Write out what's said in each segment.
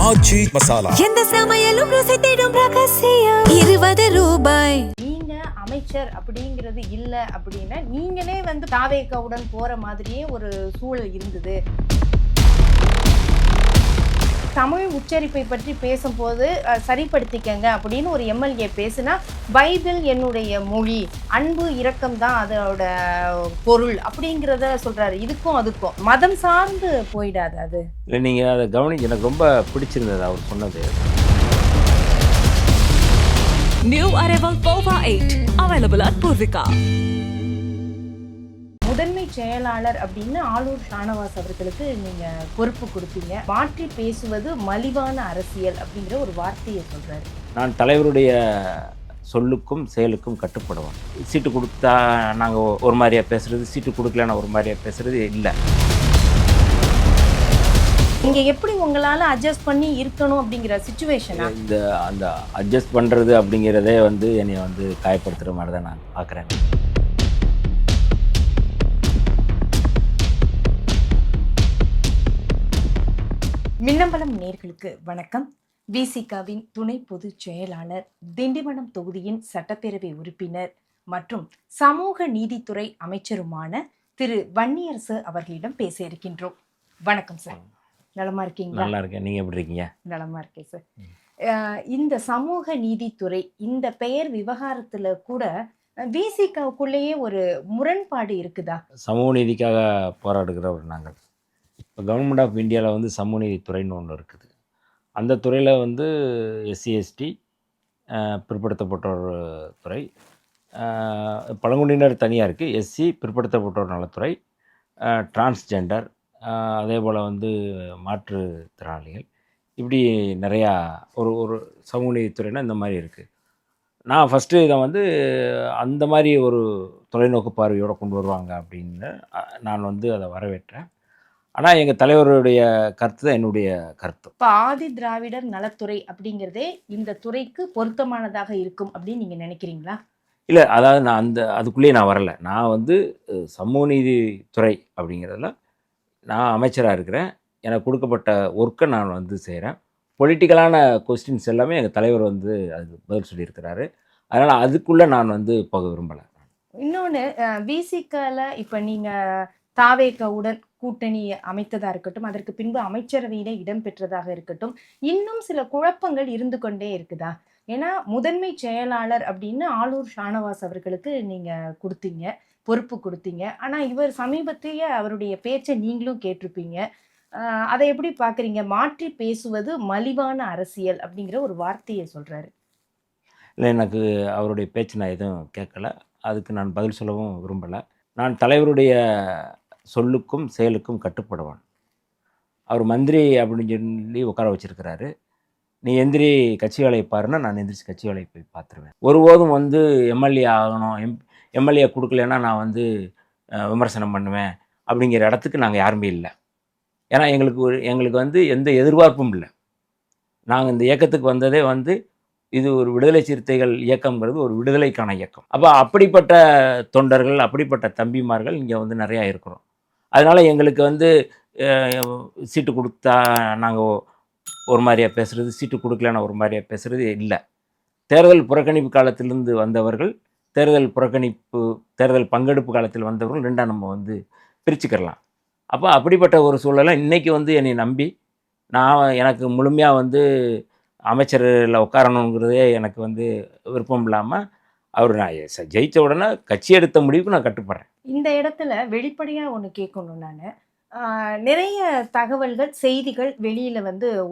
ஆச்சி மசாலா. எந்த சமையலும் ருசி தேடும் ரகசியம் 20 ரூபாய். நீங்க அமைச்சர் அப்படிங்கிறது இல்ல அப்படின்னா நீங்களே தாவேகாவுடன் போற மாதிரியே ஒரு சூழல் இருந்தது. தமிழ் உச்சரிப்பை பற்றி பேசும்போது சரிப்படுத்திக்கங்க அப்படின்னு ஒரு எம்எல்ஏ பேசுனா, பைபிள் என்னுடைய மொழி, அன்பு இரக்கம் தான் அதோட பொருள் அப்படிங்கிறத சொல்றாரு. இதுக்கும் அதுக்கும் மதம் சார்ந்து போயிடாது அது. இல்லை, நீங்கள் அதை கவனிச்சு எனக்கு ரொம்ப பிடிச்சிருந்தது அவர் சொன்னது. New Arrival Pova 8 available at Purvika. முதன்மை செயலாளர் அப்படின்னு ஆளூர் ஷானவாஸ் அவர்களுக்கு நீங்க பொறுப்பு கொடுத்தீங்க. மாற்றி பேசுவது மலிவான அரசியல் அப்படிங்கிற ஒரு வார்த்தையை சொல்றாரு. நான் தலைவருடைய சொல்லுக்கும் செயலுக்கும் கட்டுப்படுவோம். சீட்டு கொடுத்தா நாங்கள் ஒரு மாதிரியா பேசுறது, சீட்டு கொடுக்கலன்னா ஒரு மாதிரியா பேசுறது இல்லை. நீங்க எப்படி உங்களால அட்ஜஸ்ட் பண்ணி இருக்கணும் அப்படிங்கிற சிச்சுவேஷன் அந்த அட்ஜஸ்ட் பண்ணுறது அப்படிங்கிறதே என்னை காயப்படுத்துகிற மாதிரி தான் நான் பார்க்குறேன். மின்னம்பலம் நேர்களுக்கு வணக்கம். விசிகாவின் துணை பொதுச் செயலாளர், திண்டிவனம் தொகுதியின் சட்டப்பேரவை உறுப்பினர் மற்றும் சமூக நீதித்துறை அமைச்சருமான திரு வன்னியரசு அவர்களிடம் பேச இருக்கின்றோம். வணக்கம் சார், நலமா இருக்கீங்களா? நல்லா இருக்கேன், நீங்க எப்படி இருக்கீங்க? நலமா இருக்கேன் சார். இந்த சமூக நீதித்துறை இந்த பெயர் விவகாரத்துல கூட விசிகாவுக்குள்ளேயே ஒரு முரண்பாடு இருக்குதா? சமூக நீதிக்காக போராடுகிறவர் நாங்கள். இப்போ கவர்மெண்ட் ஆஃப் இந்தியாவில் சமூக நீதித்துறைன்னு ஒன்று இருக்குது. அந்த துறையில் எஸ்சி எஸ்டி பிற்படுத்தப்பட்டோர் துறை, பழங்குடியினர் தனியாக இருக்குது, எஸ்சி பிற்படுத்தப்பட்டோர் நலத்துறை, டிரான்ஸ்ஜெண்டர், அதே போல் மாற்றுத்திறனாளிகள், இப்படி நிறையா ஒரு சமூக நீதித்துறைனா இந்த மாதிரி இருக்குது. நான் ஃபஸ்ட்டு இதை அந்த மாதிரி ஒரு தொலைநோக்கு பார்வையோடு கொண்டு வருவாங்க அப்படின்னு நான் அதை வரவேற்றேன். ஆனால் எங்கள் தலைவருடைய கருத்து தான் என்னுடைய கருத்து. இப்போ ஆதி திராவிடர் நலத்துறை அப்படிங்கிறதே இந்த துறைக்கு பொருத்தமானதாக இருக்கும் அப்படின்னு நீங்கள் நினைக்கிறீங்களா? இல்லை, அதாவது நான் அதுக்குள்ளேயே நான் வரலை. நான் சமூக நீதித்துறை அப்படிங்கிறதுல நான் அமைச்சராக இருக்கிறேன். எனக்கு கொடுக்கப்பட்ட ஒர்க்கை நான் செய்கிறேன். பொலிட்டிக்கலான கொஸ்டின்ஸ் எல்லாமே எங்கள் தலைவர் அதுக்கு பதில் சொல்லியிருக்கிறாரு. அதனால் அதுக்குள்ளே நான் போக விரும்பலை. இன்னொன்று, விசிகாவில் இப்போ நீங்கள் தாவேகாவுடன் கூட்டணி அமைத்ததாக இருக்கட்டும், அதற்கு பின்பு அமைச்சரவையிலே இடம்பெற்றதாக இருக்கட்டும், இன்னும் சில குழப்பங்கள் இருந்து கொண்டே இருக்குதா? ஏன்னா முதன்மை செயலாளர் அப்படின்னு ஆளூர் ஷானவாஸ் அவர்களுக்கு நீங்கள் கொடுத்தீங்க, பொறுப்பு கொடுத்தீங்க. ஆனால் இவர் சமீபத்திய அவருடைய பேச்சை நீங்களும் கேட்டிருப்பீங்க. அதை எப்படி பார்க்குறீங்க? மாற்றி பேசுவது மலிவான அரசியல் அப்படிங்கிற ஒரு வார்த்தையை சொல்கிறாரு. இல்லை, எனக்கு அவருடைய பேச்சு நான் எதுவும் கேட்கல, அதுக்கு நான் பதில் சொல்லவும் விரும்பலை. நான் தலைவருடைய சொல்லுக்கும் செயலுக்கும் கட்டுப்படுவான். அவர் மந்திரி அப்படின்னு சொல்லி உட்கார வச்சுருக்கிறாரு. நீ எந்திரி கட்சி வேலையை பாருன்னா நான் எந்திரிச்சு கட்சி வேலையை போய் பார்த்துருவேன். ஒருபோதும் எம்எல்ஏ ஆகணும், எம்எல்ஏ கொடுக்கலன்னா நான் விமர்சனம் பண்ணுவேன் அப்படிங்கிற இடத்துக்கு நாங்கள் யாருமே இல்லை. ஏன்னா எங்களுக்கு எந்த எதிர்பார்ப்பும் இல்லை. நாங்கள் இந்த இயக்கத்துக்கு வந்ததே இது ஒரு விடுதலை சிறுத்தைகள் இயக்கம்ங்கிறது ஒரு விடுதலைக்கான இயக்கம். அப்போ அப்படிப்பட்ட தொண்டர்கள், அப்படிப்பட்ட தம்பிமார்கள் இங்கே நிறையா இருக்கிறோம். அதனால் எங்களுக்கு சீட்டு கொடுத்தா நாங்கள் ஒரு மாதிரியாக பேசுகிறது, சீட்டு கொடுக்கலன்னா ஒரு மாதிரியாக பேசுகிறது இல்லை. தேர்தல் புறக்கணிப்பு காலத்திலிருந்து வந்தவர்கள், தேர்தல் பங்கெடுப்பு காலத்தில் வந்தவர்கள் ரெண்டாக நம்ம பிரிச்சுக்கிடலாம். அப்போ அப்படிப்பட்ட ஒரு சூழலை இன்றைக்கி என்னை நம்பி எனக்கு முழுமையாக அமைச்சரில் உட்காரணுங்கிறதே எனக்கு விருப்பம் இல்லாமல் நான் ஜெயித்த உடனே கட்சி எடுத்த முடிவுக்கு நான் கட்டுப்படுறேன். இந்த இடத்துல வெளிப்படையாக ஒன்று கேட்கணும். நான் நிறைய தகவல்கள், செய்திகள் வெளியில்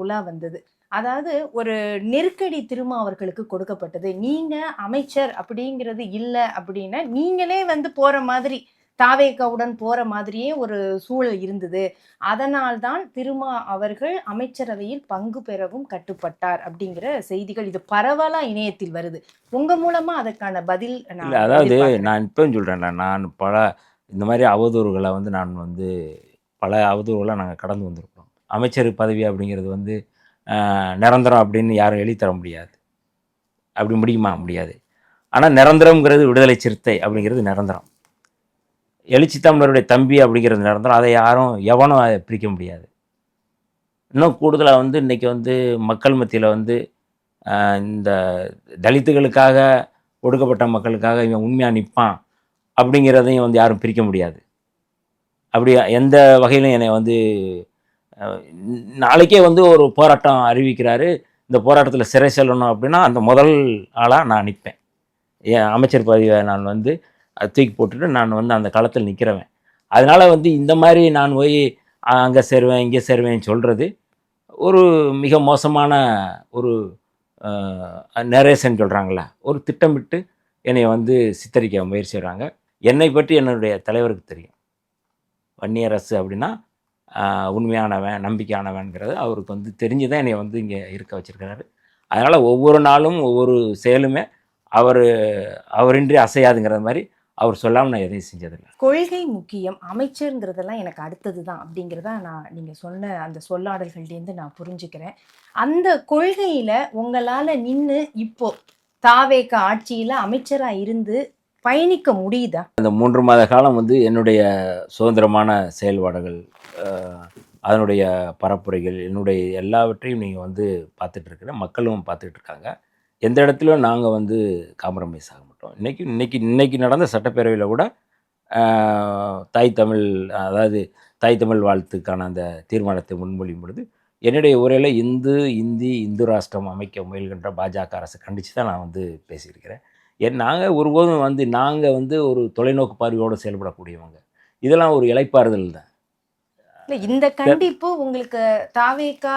உலா வந்தது. அதாவது ஒரு நெருக்கடி அவர்களுக்கு கொடுக்கப்பட்டது. நீங்கள் அமைச்சர் அப்படிங்கிறது இல்லை அப்படின்னா நீங்களே போகிற மாதிரி, தாவேகாவுடன் போற மாதிரியே ஒரு சூழல் இருந்தது. அதனால்தான் திருமா அவர்கள் அமைச்சரவையில் பங்கு பெறவும் கட்டுப்பட்டார் அப்படிங்கிற செய்திகள் இது பரவலா இணையத்தில் வருது. உங்க மூலமா அதற்கான பதில்? அதாவது நான் இப்போ சொல்றேன், நான் பல இந்த மாதிரி அவதூறுகளை நான் பல அவதூறுகளை நாங்கள் கடந்து வந்திருக்கோம். அமைச்சர் பதவி அப்படிங்கிறது நிரந்தரம் அப்படின்னு யாரும் எழுதி தர முடியாது. அப்படி முடியுமா? முடியாது. ஆனால் நிரந்தரம்ங்கிறது விடுதலை சிறுத்தை அப்படிங்கிறது நிரந்தரம். எழுச்சி தமிழருடைய தம்பி அப்படிங்கிறது நிரந்தரம். அதை எவனும் அதை பிரிக்க முடியாது. இன்னும் கூடுதலாக வந்து இன்றைக்கி வந்து மக்கள் மத்தியில் வந்து இந்த தலித்துகளுக்காக ஒடுக்கப்பட்ட மக்களுக்காக இவன் உண்மையாக நிற்பான் அப்படிங்கிறதையும் வந்து யாரும் பிரிக்க முடியாது. அப்படி எந்த வகையிலும் என்னை வந்து நாளைக்கே வந்து ஒரு போராட்டம் அறிவிக்கிறாரு, இந்த போராட்டத்தில் சிறை செல்லணும் அப்படின்னா அந்த முதல் ஆளாக நான் நிற்பேன். என் அமைச்சர் பதவியை நான் வந்து தூக்கி போட்டுட்டு நான் வந்து அந்த களத்தில் நிற்கிறவன். அதனால் வந்து இந்த மாதிரி நான் போய் அங்கே சேருவேன் இங்கே சேருவேன் சொல்கிறது ஒரு மிக மோசமான ஒரு நரேஷன் சொல்கிறாங்களே, ஒரு திட்டமிட்டு என்னை வந்து சித்தரிக்க முயற்சி செய்கிறாங்க. என்னை பற்றி என்னுடைய தலைவருக்கு தெரியும். வன்னியரசு அப்படின்னா உண்மையானவன் நம்பிக்கையானவன்கிறது அவருக்கு வந்து தெரிஞ்சு தான் என்னை வந்து இங்கே இருக்க வச்சுருக்கிறாரு. அதனால் ஒவ்வொரு நாளும் ஒவ்வொரு செயலுமே அவரின்றி அசையாதுங்கிற மாதிரி அவர் சொல்லாமல் நான் எதையும் செஞ்சதில்லை. கொள்கை முக்கியம், அமைச்சருங்கிறதெல்லாம் எனக்கு அடுத்தது தான் அப்படிங்கிறத நீங்கள் சொன்ன அந்த சொல்லாடல்கள்லேருந்து நான் புரிஞ்சுக்கிறேன். அந்த கொள்கையில் உங்களால் நின்று இப்போ தாவேக ஆட்சியில் அமைச்சராக இருந்து பயணிக்க முடியுதா? அந்த 3 மாத காலம் வந்து என்னுடைய சுதந்திரமான செயல்பாடுகள், அதனுடைய பரப்புரைகள், என்னுடைய எல்லாவற்றையும் நீங்கள் வந்து பார்த்துட்ருக்குற மக்களும் பார்த்துட்ருக்காங்க. எந்த இடத்துலையும் நாங்கள் வந்து காம்ப்ரமைஸ் ஆக மாட்டோம். இன்னைக்கு நடந்த சட்டப்பேரவையில் கூட தாய் தமிழ், அதாவது தாய் தமிழ் வாழ்த்துக்கான அந்த தீர்மானத்தை முன்மொழியும் பொழுது என்னுடைய உரையில் இந்து ராஷ்டிரம் அமைக்க முயல்கின்ற பாஜக அரசை கண்டித்து தான் நான் வந்து பேசியிருக்கிறேன். நாங்கள் ஒருபோதும் வந்து நாங்கள் வந்து ஒரு தொலைநோக்கு பார்வையோடு செயல்படக்கூடியவங்க. இதெல்லாம் ஒரு இளைப்பாறுதல் தான். இந்த கண்டிப்பு உங்களுக்கு தாவேகா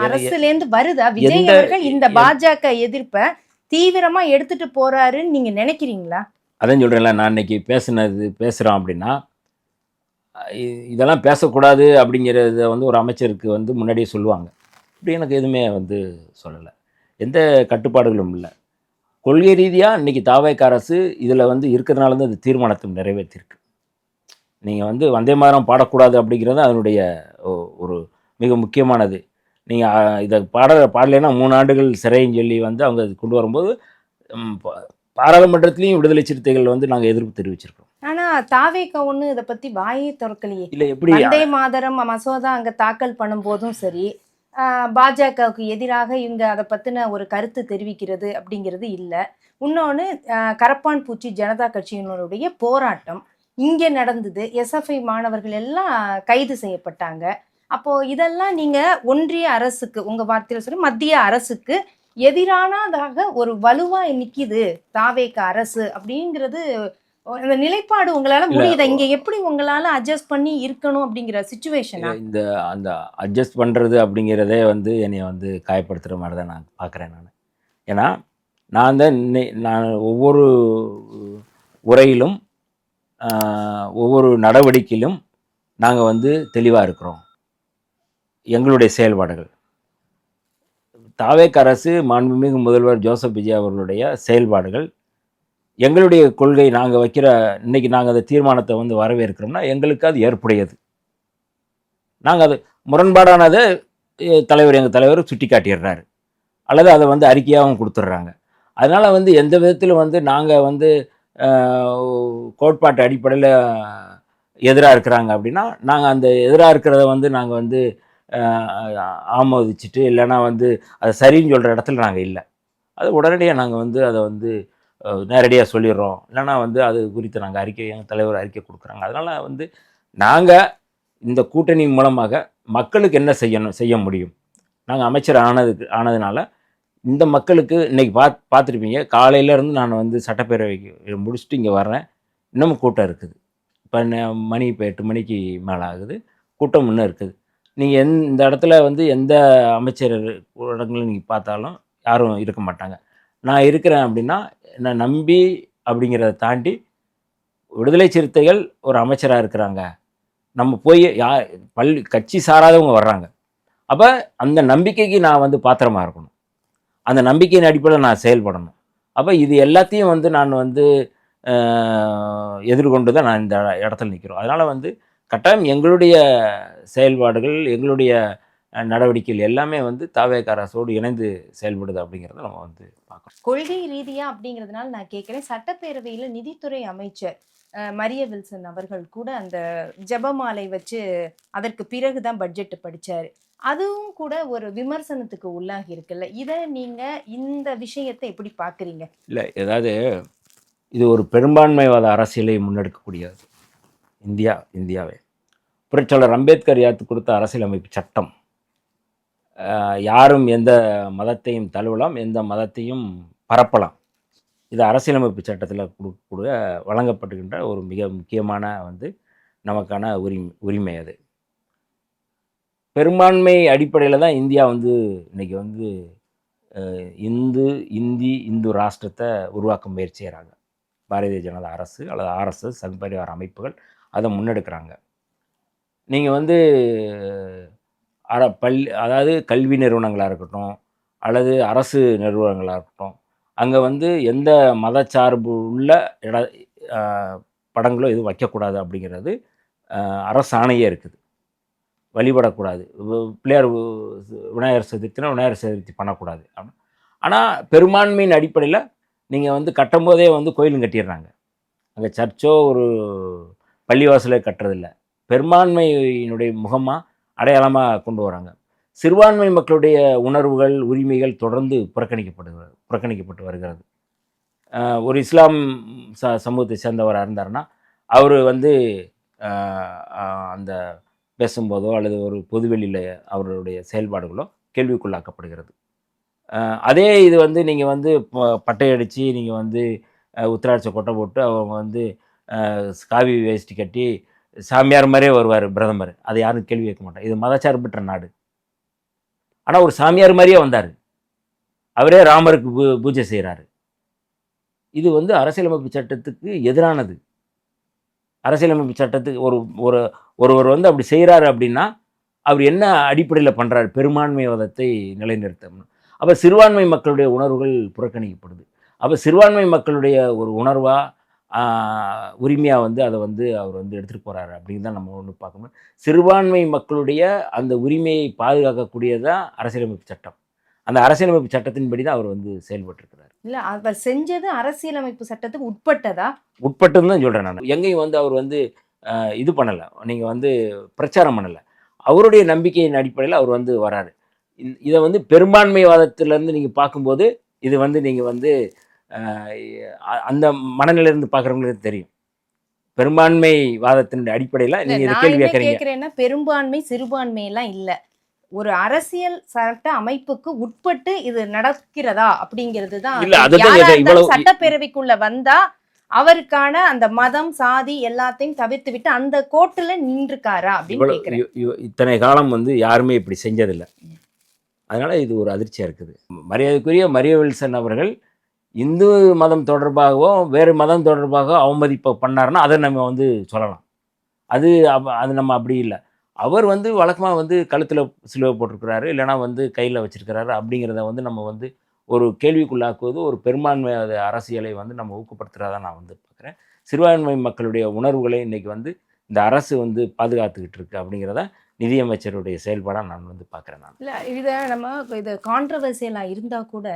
அரசுலேருந்து வருதா? விஜய் அவர்கள் இந்த பாஜக எதிர்ப்பை தீவிரமா எடுத்துட்டு போறாருன்னு நீங்க நினைக்கிறீங்களா? அதான் சொல்றேன்ல, நான் இன்னைக்கு பேசுறோம் அப்படின்னா இதெல்லாம் பேசக்கூடாது அப்படிங்கிறத வந்து ஒரு அமைச்சருக்கு வந்து முன்னாடியே சொல்லுவாங்க. இப்படி எனக்கு எதுவுமே வந்து சொல்லலை, எந்த கட்டுப்பாடுகளும் இல்லை. கொள்கை ரீதியாக இன்றைக்கி தாவேக அரசு இதில் வந்து இருக்கிறதுனால தான் இந்த தீர்மானத்தை நிறைவேற்றிருக்கு. நீங்கள் வந்து வந்தே மாதரம் பாடக்கூடாது அப்படிங்கிறது அதனுடைய ஒரு மிக முக்கியமானது. நீங்கள் இதை பாடலைன்னா 3 ஆண்டுகள் சிறைன்னு சொல்லி வந்து அவங்க கொண்டு வரும்போது பாராளுமன்றத்திலையும் விடுதலை சிறுத்தைகள் வந்து நாங்கள் எதிர்ப்பு தெரிவிச்சிருக்கோம். ஆனால் தாவேக ஒன்று இதை பற்றி வாயே திறக்கலையே. இல்லை, எப்படி வந்தே மாதரம் மசோதா அங்கே தாக்கல் பண்ணும்போதும் சரி, பாஜகவுக்கு எதிராக இவங்க அதை பற்றின ஒரு கருத்து தெரிவிக்கிறது அப்படிங்கிறது இல்லை. இன்னொன்று, கரப்பான் பூச்சி ஜனதா கட்சியினருடைய போராட்டம் இங்கே நடந்தது. எஸ்எஃப்ஐ மாணவர்கள் எல்லாம் கைது செய்யப்பட்டாங்க. அப்போது இதெல்லாம் நீங்கள் ஒன்றிய அரசுக்கு, உங்கள் வார்த்தையில் சொல்லி மத்திய அரசுக்கு எதிரானதாக ஒரு வலுவாக நிற்கிது தாவேக அரசு அப்படிங்கிறது அந்த நிலைப்பாடு உங்களால முடியுதா? இங்க எப்படி உங்களால அட்ஜஸ்ட் பண்ணி இருக்கணும் அப்படிங்கிற சிச்சுவேஷன்? அந்த அட்ஜஸ்ட் பண்றது அப்படிங்கிறதே வந்து என்னை வந்து காயப்படுத்துற மாதிரி தான் நான் பார்க்குறேன். ஏன்னா நான் ஒவ்வொரு உரையிலும் ஒவ்வொரு நடவடிக்கையிலும் நாங்கள் வந்து தெளிவாக இருக்கிறோம். எங்களுடைய செயல்பாடுகள், தாவேக அரசு மாண்புமிகு முதல்வர் ஜோசப் விஜய் அவர்களுடைய செயல்பாடுகள், எங்களுடைய கொள்கை, நாங்கள் வைக்கிற இன்றைக்கி நாங்கள் அந்த தீர்மானத்தை வந்து வரவேற்கிறோம்னா எங்களுக்கு அது ஏற்புடையது. நாங்கள் அது முரண்பாடானதை எங்கள் தலைவர் சுட்டி காட்டிடுறாரு, அல்லது அதை வந்து அறிக்கையாகவும் கொடுத்துட்றாங்க. அதனால் வந்து எந்த விதத்திலும் வந்து நாங்கள் வந்து கோட்பாட்டு அடிப்படையில் எதிராக இருக்கிறாங்க அப்படின்னா நாங்கள் அந்த எதிராக இருக்கிறத வந்து நாங்கள் வந்து ஆமோதிச்சுட்டு இல்லைன்னா வந்து அதை சரின்னு சொல்கிற இடத்துல நாங்கள் இல்லை. அது உடனடியாக நாங்கள் வந்து அதை வந்து நேரடியாக சொல்லிடுறோம். இல்லைனா வந்து அது குறித்து நாங்கள் எங்கள் தலைவர் அறிக்கை கொடுக்குறாங்க. அதனால் வந்து நாங்கள் இந்த கூட்டணி மூலமாக மக்களுக்கு என்ன செய்ய முடியும். நாங்கள் அமைச்சர் ஆனதுனால இந்த மக்களுக்கு இன்றைக்கி பார்த்துருப்பீங்க, காலையிலேருந்து நான் வந்து சட்டப்பேரவைக்கு முடிச்சுட்டு இங்கே வர்றேன். இன்னமும் கூட்டம் இருக்குது. இப்போ மணி 8 மணிக்கு மேலே ஆகுது, கூட்டம் இன்னும் இருக்குது. நீங்கள் இந்த இடத்துல வந்து எந்த அமைச்சர் இடங்களும் நீங்கள் பார்த்தாலும் யாரும் இருக்க மாட்டாங்க. நான் இருக்கிறேன் அப்படின்னா என்னை நம்பி அப்படிங்கிறத தாண்டி விடுதலை சிறுத்தைகள் ஒரு அமைச்சராக இருக்கிறாங்க, நம்ம போய் கட்சி சாராதவங்க வர்றாங்க. அப்போ அந்த நம்பிக்கைக்கு நான் வந்து பாத்திரமாக இருக்கணும், அந்த நம்பிக்கையின் அடிப்படையில் நான் செயல்படணும். அப்போ இது எல்லாத்தையும் வந்து நான் வந்து எதிர்கொண்டு தான் நான் இந்த இடத்துல நிற்கிறோம். அதனால் வந்து கட்டாயம் எங்களுடைய செயல்பாடுகள், எங்களுடைய நடவடிக்கைகள் எல்லாமே வந்து தாவேக அரசோடு இணைந்து செயல்படுது அப்படிங்கிறத நம்ம வந்து பார்க்கணும். கொள்கை ரீதியா அப்படிங்கிறதுனால நான் கேட்குறேன், சட்டப்பேரவையில் நிதித்துறை அமைச்சர் மரிய வில்சன் அவர்கள் கூட அந்த ஜெபமாலை வச்சு அதற்கு பிறகுதான் பட்ஜெட் படிச்சாரு. அதுவும் கூட ஒரு விமர்சனத்துக்கு உள்ளாகி இருக்குல்ல. இத நீங்க இந்த விஷயத்தை எப்படி பார்க்குறீங்க? இல்லை, ஏதாவது இது ஒரு பெரும்பான்மைவாத அரசியலை முன்னெடுக்கக்கூடியது. இந்தியாவே புரட்சியாளர் அம்பேத்கர் ஏற்று கொடுத்த அரசியலமைப்பு சட்டம் யாரும் எந்த மதத்தையும் தழுவலாம், எந்த மதத்தையும் பரப்பலாம். இது அரசியலமைப்பு சட்டத்தில் கொடுக்கக்கூடிய வழங்கப்படுகின்ற ஒரு மிக முக்கியமான நமக்கான உரிமை அது. பெரும்பான்மை அடிப்படையில் தான் இந்தியா இன்னைக்கு இந்து ராஷ்டிரத்தை உருவாக்க முயற்சி செய்கிறாங்க. பாரதிய ஜனதா அரசு அல்லது ஆர்எஸ்எஸ் சங் பரிவார அமைப்புகள் அதை முன்னெடுக்கிறாங்க. நீங்கள் அதாவது கல்வி நிறுவனங்களாக இருக்கட்டும் அல்லது அரசு நிறுவனங்களாக இருக்கட்டும், அங்கே எந்த மதச்சார்பு உள்ள படங்களோ எதுவும் வைக்கக்கூடாது அப்படிங்கிறது அரசாணையே இருக்குது. வழிபடக்கூடாது, பிள்ளையார் விநாயகர் சதுர்த்தினா விநாயகர் சதுர்த்தி பண்ணக்கூடாது. ஆனால் பெரும்பான்மையின் அடிப்படையில் நீங்கள் கட்டும்போதே கோயிலும் கட்டிடுறாங்க. அங்கே சர்ச்சோ ஒரு பள்ளிவாசலே கட்டுறதில்ல. பெரும்பான்மையினுடைய முகமாக அடையாளமாக கொண்டு வராங்க. சிறுபான்மை மக்களுடைய உணர்வுகள் உரிமைகள் தொடர்ந்து புறக்கணிக்கப்பட்டு வருகிறது. ஒரு இஸ்லாம் சமூகத்தை சேர்ந்தவராக இருந்தாருன்னா அவர் அந்த பேசும்போதோ அல்லது ஒரு பொதுவெளியில் அவருடைய செயல்பாடுகளோ கேள்விக்குள்ளாக்கப்படுகிறது. அதே இது நீங்கள் பட்டையடித்து நீங்கள் உத்திராட்ச கொட்டை போட்டு அவங்க காவி வேஷ்டி கட்டி சாமியார் மாதிரியே வருவார் பிரதமர், அதை யாரும் கேள்வி கேட்க மாட்டார். இது மதச்சார்பற்ற நாடு. ஆனால் ஒரு சாமியார் மாதிரியே வந்தார், அவரே ராமருக்கு பூஜை செய்கிறாரு. இது அரசியலமைப்பு சட்டத்துக்கு எதிரானது. அரசியலமைப்பு சட்டத்துக்கு ஒருவர் அப்படி செய்கிறாரு அப்படின்னா அவர் என்ன அடிப்படையில் பண்ணுறாரு? பெரும்பான்மைவாதத்தை நிலைநிறுத்தணும். அப்போ சிறுபான்மை மக்களுடைய உணர்வுகள் புறக்கணிக்கப்படுது. அப்போ சிறுபான்மை மக்களுடைய ஒரு உணர்வாக உரிமையாக அதை அவர் எடுத்துகிட்டு போகிறாரு அப்படின்னு தான் நம்ம பார்க்கணும். சிறுபான்மை மக்களுடைய அந்த உரிமையை பாதுகாக்கக்கூடியது தான் அரசியலமைப்பு சட்டம். அந்த அரசியலமைப்பு சட்டத்தின்படி தான் அவர் செயல்பட்டுருக்கிறார். இல்லை, அவர் செஞ்சது அரசியலமைப்பு சட்டத்துக்கு உட்பட்டதா? உட்பட்டுன்னு தான் சொல்கிறேன் நான். எங்கேயும் அவர் இது பண்ணலை, நீங்கள் பிரச்சாரம் பண்ணலை. அவருடைய நம்பிக்கையின் அடிப்படையில் அவர் வராரு. இதை பெரும்பான்மைவாதத்திலேருந்து நீங்கள் பார்க்கும்போது இது நீங்கள் அந்த மனநிலையிலிருந்து பார்க்குறவங்களுக்கு தெரியும். பெரும்பான்மை வாதத்தின் அடிப்படையில் நீங்கள் இதை கேள்வி கேட்குறீங்க. பெரும்பான்மை சிறுபான்மை எல்லாம் இல்லை, ஒரு அரசியல் சட்ட அமைப்புக்கு உட்பட்டு இது நடக்கிறதா அப்படிங்கிறது தான். சட்டப்பேரவைக்குள்ள வந்தா அவருக்கான அந்த மதம் சாதி எல்லாத்தையும் தவிர்த்து விட்டு அந்த கோட்டுல நின்றுக்காரா அப்படின்னு கேட்கிறேன். இத்தனை காலம் யாருமே இப்படி செஞ்சதில்லை. அதனால இது ஒரு அதிர்ச்சியா இருக்குது. மரியாதைக்குரிய மரிய வில்சன் அவர்கள் இந்து மதம் தொடர்பாகவோ வேறு மதம் தொடர்பாக அவமதிப்பு பண்ணாருன்னா அதை நம்ம சொல்லலாம். அது நம்ம அப்படி இல்லை. அவர் வழக்கமாக கழுத்தில் சிலுவை போட்டிருக்கிறாரு, இல்லைனா கையில் வச்சிருக்கிறாரு அப்படிங்கிறத நம்ம ஒரு கேள்விக்குள்ளாக்குவது ஒரு பெரும்பான்மை அரசியலை நம்ம ஊக்கப்படுத்துகிறதா நான் பார்க்குறேன். சிறுபான்மை மக்களுடைய உணர்வுகளை இன்றைக்கி இந்த அரசு பாதுகாத்துக்கிட்டு இருக்கு அப்படிங்கிறத நிதியமைச்சருடைய செயல்பாடாக நான் பார்க்குறேன். இல்லை, இதை இது கான்ட்ரவர்சியலாக இருந்தால் கூட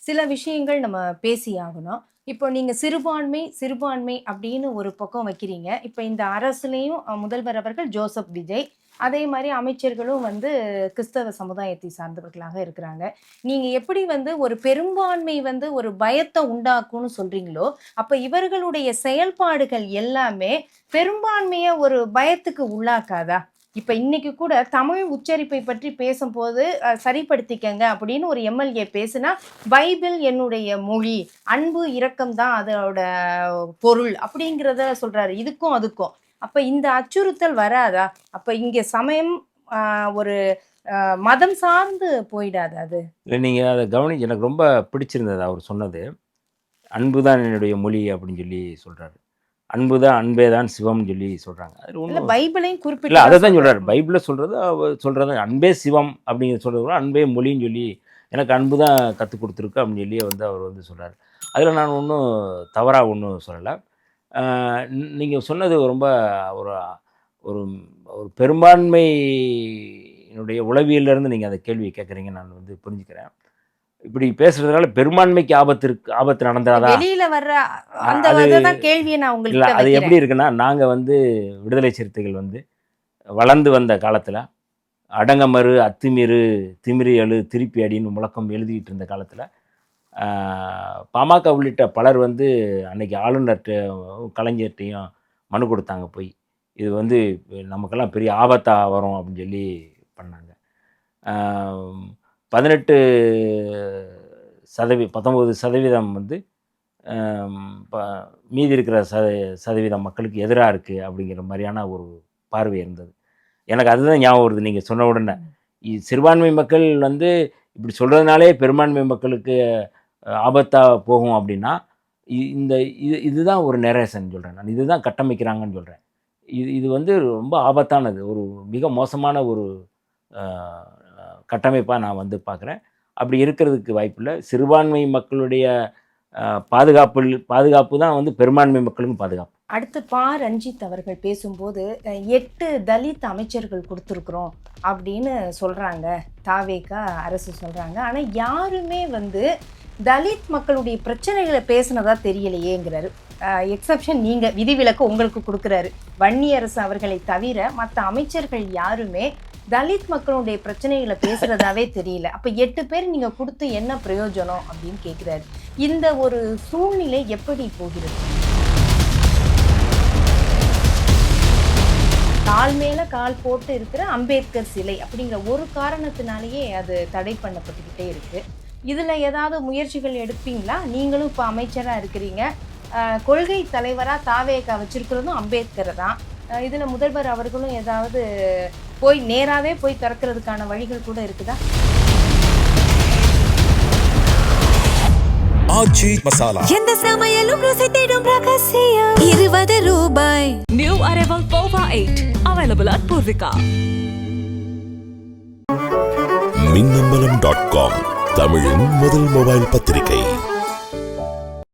சில விஷயங்கள் நம்ம பேசி ஆகணும். இப்போ நீங்கள் சிறுபான்மை அப்படின்னு ஒரு பக்கம் வைக்கிறீங்க. இப்போ இந்த அரசுலேயும் முதல்வர் அவர்கள் ஜோசப் விஜய், அதே மாதிரி அமைச்சர்களும் கிறிஸ்தவ சமுதாயத்தை சார்ந்தவர்களாக இருக்கிறாங்க. நீங்கள் எப்படி ஒரு பெரும்பான்மை ஒரு பயத்தை உண்டாக்கும்னு சொல்கிறீங்களோ, அப்போ இவர்களுடைய செயல்பாடுகள் எல்லாமே பெரும்பான்மையை ஒரு பயத்துக்கு உள்ளாக்காதா? இப்போ இன்னைக்கு கூட தமிழ் உச்சரிப்பை பற்றி பேசும்போது சரிப்படுத்திக்கங்க அப்படின்னு ஒரு எம்எல்ஏ பேசுனா, பைபிள் என்னுடைய மொழி, அன்பு இரக்கம் தான் அதோட பொருள் அப்படிங்கிறத சொல்றாரு. இதுக்கும் அதுக்கும் அப்ப இந்த அச்சுறுத்தல் வராதா? அப்ப இங்க சமயம் ஒரு மதம் சார்ந்து போயிடாது அது? இல்லை, நீங்கள் அதை கவனிச்சு எனக்கு ரொம்ப பிடிச்சிருந்தது அவர் சொன்னது. அன்பு தான் என்னுடைய மொழி அப்படின்னு சொல்லி சொல்கிறாரு. அன்பு தான், அன்பே தான் சிவம்னு சொல்லி சொல்கிறாங்க. அது ஒன்றும் பைபிளையும் குறிப்பிட்டு இல்லை, அதை தான் சொல்கிறார். பைபிளில் சொல்கிறது அன்பே சிவம் அப்படிங்கிற சொல்கிறது அன்பே மொழின்னு சொல்லி எனக்கு அன்பு தான் கற்றுக் கொடுத்துருக்கு அப்படின்னு சொல்லி அவர் சொல்கிறார். அதில் நான் ஒன்றும் தவறாக ஒன்றும் சொல்லலை. நீங்கள் சொன்னது ரொம்ப ஒரு ஒரு ஒரு பெரும்பான்மையினுடைய உளவியலிருந்து நீங்கள் அந்த கேள்வி கேட்குறீங்க, நான் புரிஞ்சுக்கிறேன். இப்படி பேசுறதுனால பெரும்பான்மைக்கு ஆபத்து நடந்தாதா? வெளியில வர்ற அந்த அது அதுதான் கேள்வியை நான் இல்லை, உங்களுக்கு அது எப்படி இருக்குன்னா, நாங்கள் விடுதலை சிறுத்தைகள் வளர்ந்து வந்த காலத்தில் அடங்கமறு, அத்துமீறு, திமிரி எழு, திருப்பி அடின்னு முழக்கம் எழுதிக்கிட்டு இருந்த காலத்தில் பாமக உள்ளிட்ட பலர் அன்னைக்கு ஆளுநர்கிட்ட கலைஞர்கிட்டையும் மனு கொடுத்தாங்க போய். இது நமக்கெல்லாம் பெரிய ஆபத்தாக வரும் அப்படின்னு சொல்லி பண்ணாங்க. 19% மீதி இருக்கிற சதவீதம் மக்களுக்கு எதிராக இருக்குது அப்படிங்கிற மாதிரியான ஒரு பார்வை இருந்தது. எனக்கு அதுதான் ஞாபகம் வருது நீங்கள் சொன்ன உடனே. சிறுபான்மை மக்கள் இப்படி சொல்கிறதுனாலே பெரும்பான்மை மக்களுக்கு ஆபத்தாக போகும் அப்படின்னா, இதுதான் ஒரு நெரேஷன் சொல்கிறேன் நான். இதுதான் கட்டமைக்கிறாங்கன்னு சொல்கிறேன். இது ரொம்ப ஆபத்தானது. ஒரு மிக மோசமான ஒரு கட்டமைப்பாக நான் பார்க்குறேன். அப்படி இருக்கிறதுக்கு வாய்ப்பில்லை. சிறுபான்மை மக்களுடைய பாதுகாப்பு தான் பெரும்பான்மை மக்களுக்கும் பாதுகாப்பு. அடுத்து ரஞ்சித் அவர்கள் பேசும்போது 8 தலித் அமைச்சர்கள் கொடுத்துருக்குறோம் அப்படின்னு சொல்கிறாங்க, தாவேகா அரசு சொல்கிறாங்க. ஆனால் யாருமே தலித் மக்களுடைய பிரச்சனைகளை பேசுனதா தெரியலையேங்கிறாரு. எக்ஸப்ஷன் நீங்கள், விதிவிலக்கு உங்களுக்கு கொடுக்குறாரு. வன்னியரசு அவர்களை தவிர மற்ற அமைச்சர்கள் யாருமே தலித் மக்களுடைய பிரச்சனைகளை பேசுகிறதாவே தெரியல. அப்போ 8 பேர் நீங்கள் கொடுத்து என்ன பிரயோஜனம் அப்படின்னு கேட்குறாரு. இந்த ஒரு சூழ்நிலை எப்படி போகிறது? கால் மேலே கால் போட்டு இருக்கிற அம்பேத்கர் சிலை அப்படிங்கிற ஒரு காரணத்தினாலேயே அது தடை பண்ணப்பட்டுக்கிட்டே இருக்குது. இதில் ஏதாவது முயற்சிகள் எடுப்பீங்களா? நீங்களும் இப்போ அமைச்சராக இருக்கிறீங்க, கொள்கை தலைவராக தாவேகா வச்சிருக்கிறதும் அம்பேத்கரை தான். இதில் முதல்வர் அவர்களும் ஏதாவது நேராகவே போய் திறக்கிறதுக்கான வழிகள் கூட இருக்குதா? ஆச்சி மசாலா, எந்த சமையலும் ருசி தேடும் ரகசியம். 20 ரூபாய். New Arrival Pova 8 available at Purvika. மின்னம்பலம்.com தமிழின் முதல் மொபைல் பத்திரிகை.